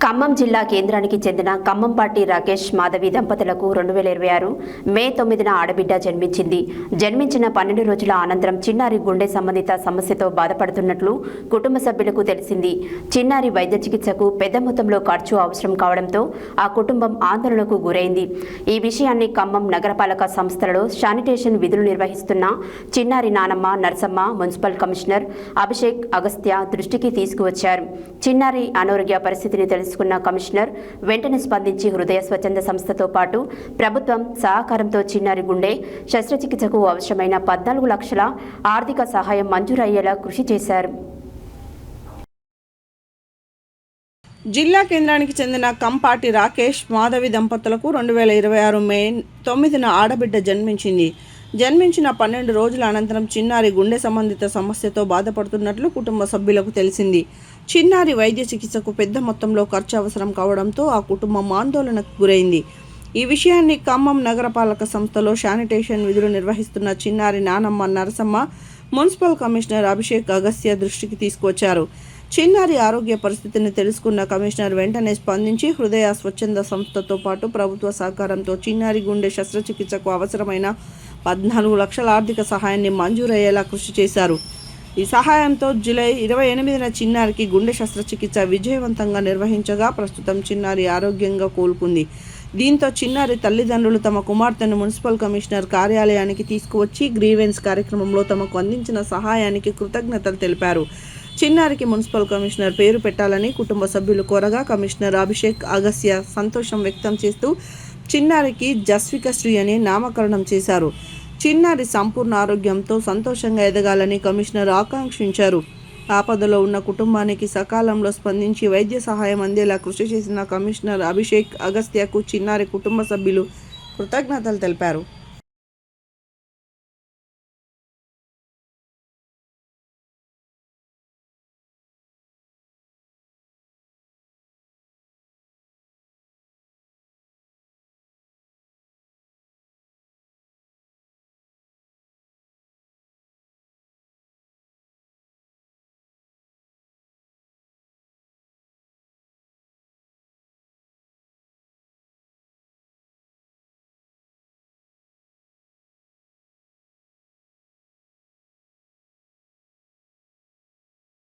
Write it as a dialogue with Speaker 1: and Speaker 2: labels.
Speaker 1: ఖమ్మం జిల్లా కేంద్రానికి చెందిన ఖమ్మంపాటి రాకేష్ మాధవి దంపతులకు 2026 మే 9న ఆడబిడ్డ జన్మించింది. జన్మించిన 12 రోజుల అనంతరం చిన్నారి గుండె సంబంధిత సమస్యతో బాధపడుతున్నట్లు కుటుంబ సభ్యులకు తెలిసింది. చిన్నారి వైద్య చికిత్సకు పెద్ద మొత్తంలో ఖర్చు అవసరం కావడంతో ఆ కుటుంబం ఆందోళనకు గురైంది. ఈ విషయాన్ని ఖమ్మం నగరపాలక సంస్థలలో శానిటేషన్ విధులు నిర్వహిస్తున్న చిన్నారి నానమ్మ నరసమ్మ మున్సిపల్ కమిషనర్ అభిషేక్ అగస్త్య దృష్టికి తీసుకువచ్చారు. చిన్నారి అనారోగ్య పరిస్థితిని తెలుసుకున్న కమిషనర్ వెంటనే స్పందించి హృదయ స్వచ్ఛంద సంస్థతో పాటు ప్రభుత్వం సహకారంతో చిన్నారి గుండె శస్త్రచికిత్సకు అవసరమైన 14 లక్షల ఆర్థిక సహాయం మంజూరయ్యేలా కృషి చేశారు.
Speaker 2: జిల్లా కేంద్రానికి చెందిన కంపాటి రాకేష్ మాధవి దంపతులకు 2026 మే 9న ఆడబిడ్డ జన్మించింది. జన్మించిన 12 రోజుల అనంతరం చిన్నారి గుండె సంబంధిత సమస్యతో బాధపడుతున్నట్లు కుటుంబ సభ్యులకు తెలిసింది. చిన్నారి వైద్య చికిత్సకు పెద్ద మొత్తంలో ఖర్చు అవసరం కావడంతో ఆ కుటుంబం ఆందోళనకు గురైంది. ఈ విషయాన్ని ఖమ్మం నగరపాలక సంస్థలో శానిటేషన్ విధులు నిర్వహిస్తున్న చిన్నారి నానమ్మ నరసమ్మ మున్సిపల్ కమిషనర్ అభిషేక్ అగస్త్య దృష్టికి తీసుకువచ్చారు. చిన్నారి ఆరోగ్య పరిస్థితిని తెలుసుకున్న కమిషనర్ వెంటనే స్పందించి హృదయ స్వచ్ఛంద సంస్థతో పాటు ప్రభుత్వ సహకారంతో చిన్నారి గుండె శస్త్రచికిత్సకు అవసరమైన 14 లక్షల ఆర్థిక సహాయాన్ని మంజూరయ్యేలా కృషి చేశారు. ఈ సహాయంతో జూలై 28న చిన్నారికి గుండె శస్త్రచికిత్స విజయవంతంగా నిర్వహించగా ప్రస్తుతం చిన్నారి ఆరోగ్యంగా కోలుకుంది. దీంతో చిన్నారి తల్లిదండ్రులు తమ కుమార్తెను మున్సిపల్ కమిషనర్ కార్యాలయానికి తీసుకువచ్చి గ్రీవెన్స్ కార్యక్రమంలో తమకు అందించిన సహాయానికి కృతజ్ఞతలు తెలిపారు. చిన్నారికి మున్సిపల్ కమిషనర్ పేరు పెట్టాలని కుటుంబ సభ్యులు కోరగా కమిషనర్ అభిషేక్ అగస్త్య సంతోషం వ్యక్తం చేస్తూ చిన్నారికి జస్వికశ్రీ అని నామకరణం చేశారు. చిన్నారి సంపూర్ణ ఆరోగ్యంతో సంతోషంగా ఎదగాలని కమిషనర్ ఆకాంక్షించారు. ఆపదలో ఉన్న కుటుంబానికి సకాలంలో స్పందించి వైద్య సహాయం అందేలా కృషి చేసిన కమిషనర్ అభిషేక్ అగస్త్యకు చిన్నారి కుటుంబ సభ్యులు కృతజ్ఞతలు తెలిపారు.